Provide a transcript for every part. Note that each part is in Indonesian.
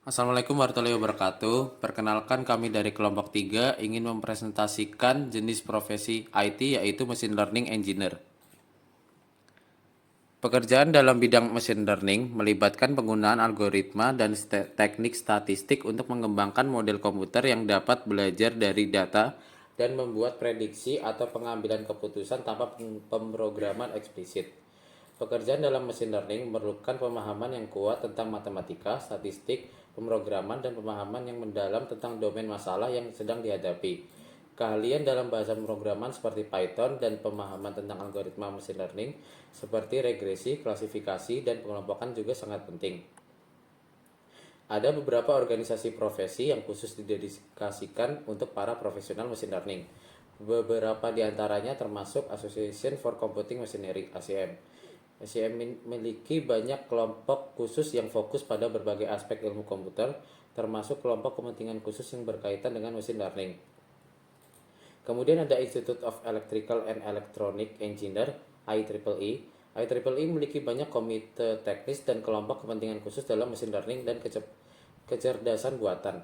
Assalamualaikum warahmatullahi wabarakatuh. Perkenalkan kami dari kelompok 3 ingin mempresentasikan jenis profesi IT yaitu Machine Learning Engineer. Pekerjaan dalam bidang machine learning melibatkan penggunaan algoritma dan teknik statistik untuk mengembangkan model komputer yang dapat belajar dari data dan membuat prediksi atau pengambilan keputusan tanpa pemrograman eksplisit. Pekerjaan dalam machine learning memerlukan pemahaman yang kuat tentang matematika, statistik, pemrograman, dan pemahaman yang mendalam tentang domain masalah yang sedang dihadapi. Keahlian dalam bahasa pemrograman seperti Python dan pemahaman tentang algoritma machine learning seperti regresi, klasifikasi, dan pengelompokan juga sangat penting. Ada beberapa organisasi profesi yang khusus didedikasikan untuk para profesional machine learning. Beberapa di antaranya termasuk Association for Computing Machinery (ACM). ACM memiliki banyak kelompok khusus yang fokus pada berbagai aspek ilmu komputer, termasuk kelompok kepentingan khusus yang berkaitan dengan machine learning. Kemudian ada Institute of Electrical and Electronic Engineer (IEEE). IEEE memiliki banyak komite teknis dan kelompok kepentingan khusus dalam machine learning dan kecerdasan buatan.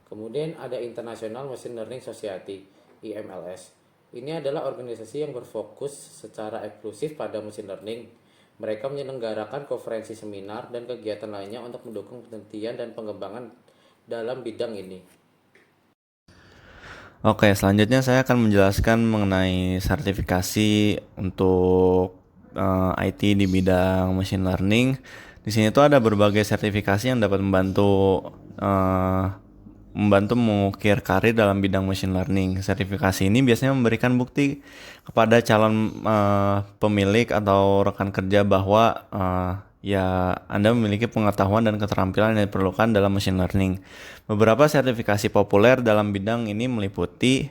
Kemudian ada International Machine Learning Society (IMLS). Ini adalah organisasi yang berfokus secara eksklusif pada machine learning. Mereka menyelenggarakan konferensi, seminar, dan kegiatan lainnya untuk mendukung penelitian dan pengembangan dalam bidang ini. Oke, selanjutnya saya akan menjelaskan mengenai sertifikasi untuk IT di bidang machine learning. Di sini tuh ada berbagai sertifikasi yang dapat membantu mengukir karir dalam bidang machine learning. Sertifikasi ini biasanya memberikan bukti kepada calon pemilik atau rekan kerja bahwa ya Anda memiliki pengetahuan dan keterampilan yang diperlukan dalam machine learning. Beberapa sertifikasi populer dalam bidang ini meliputi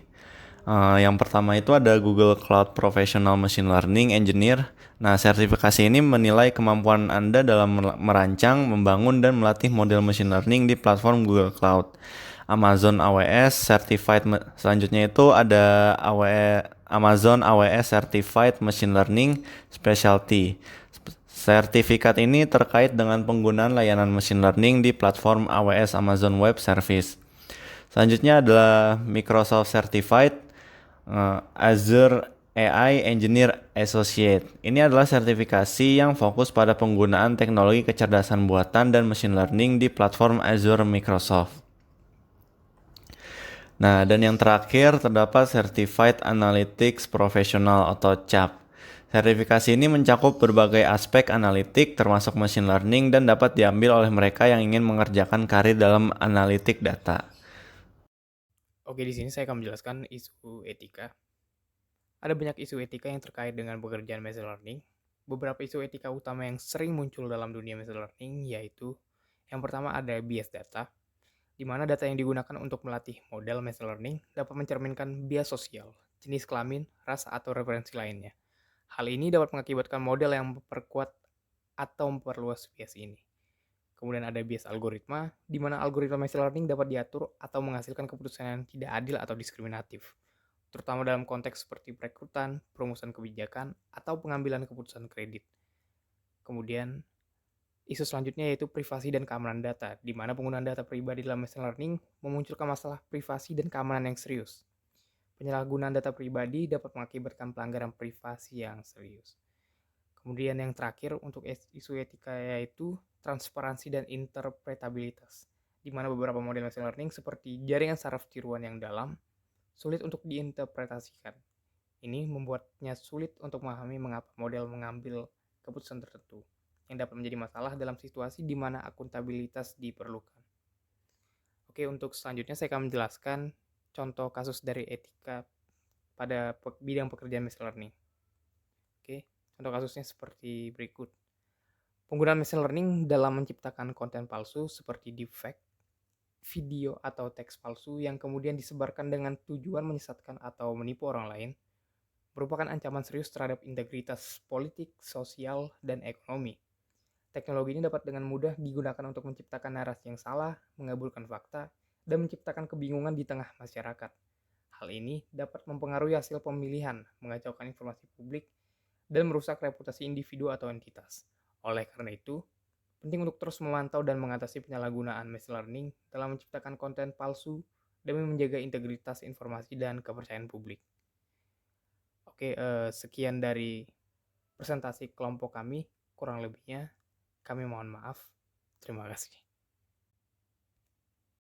yang pertama itu ada Google Cloud Professional Machine Learning Engineer. Nah, sertifikasi ini menilai kemampuan Anda dalam merancang, membangun, dan melatih model machine learning di platform Google Cloud. Amazon AWS Certified. Selanjutnya itu ada Amazon AWS Certified Machine Learning Specialty. Sertifikat ini terkait dengan penggunaan layanan machine learning di platform AWS Amazon Web Service. Selanjutnya adalah Microsoft Certified Azure AI Engineer Associate. Ini adalah sertifikasi yang fokus pada penggunaan teknologi kecerdasan buatan dan machine learning di platform Azure Microsoft. Nah, dan yang terakhir terdapat Certified Analytics Professional atau CAP. Sertifikasi ini mencakup berbagai aspek analitik termasuk machine learning dan dapat diambil oleh mereka yang ingin mengerjakan karir dalam analitik data. Oke, di sini saya akan menjelaskan isu etika. Ada banyak isu etika yang terkait dengan pekerjaan machine learning. Beberapa isu etika utama yang sering muncul dalam dunia machine learning yaitu yang pertama ada bias data, di mana data yang digunakan untuk melatih model machine learning dapat mencerminkan bias sosial, jenis kelamin, ras, atau referensi lainnya. Hal ini dapat mengakibatkan model yang memperkuat atau memperluas bias ini. Kemudian ada bias algoritma, di mana algoritma machine learning dapat diatur atau menghasilkan keputusan yang tidak adil atau diskriminatif, terutama dalam konteks seperti perekrutan, perumusan kebijakan, atau pengambilan keputusan kredit. Kemudian, isu selanjutnya yaitu privasi dan keamanan data, di mana penggunaan data pribadi dalam machine learning memunculkan masalah privasi dan keamanan yang serius. Penyalahgunaan data pribadi dapat mengakibatkan pelanggaran privasi yang serius. Kemudian yang terakhir untuk isu etika yaitu transparansi dan interpretabilitas, di mana beberapa model machine learning seperti jaringan saraf tiruan yang dalam sulit untuk diinterpretasikan. Ini membuatnya sulit untuk memahami mengapa model mengambil keputusan tertentu, yang dapat menjadi masalah dalam situasi di mana akuntabilitas diperlukan. Oke, untuk selanjutnya saya akan menjelaskan contoh kasus dari etika pada bidang pekerjaan machine learning. Oke, contoh kasusnya seperti berikut. Penggunaan machine learning dalam menciptakan konten palsu seperti deepfake, video atau teks palsu yang kemudian disebarkan dengan tujuan menyesatkan atau menipu orang lain, merupakan ancaman serius terhadap integritas politik, sosial, dan ekonomi. Teknologi ini dapat dengan mudah digunakan untuk menciptakan narasi yang salah, mengabulkan fakta, dan menciptakan kebingungan di tengah masyarakat. Hal ini dapat mempengaruhi hasil pemilihan, mengacaukan informasi publik, dan merusak reputasi individu atau entitas. Oleh karena itu, Penting untuk terus memantau dan mengatasi penyalahgunaan machine learning dalam menciptakan konten palsu demi menjaga integritas informasi dan kepercayaan publik. Oke, sekian dari presentasi kelompok kami. Kurang lebihnya kami mohon maaf. Terima kasih.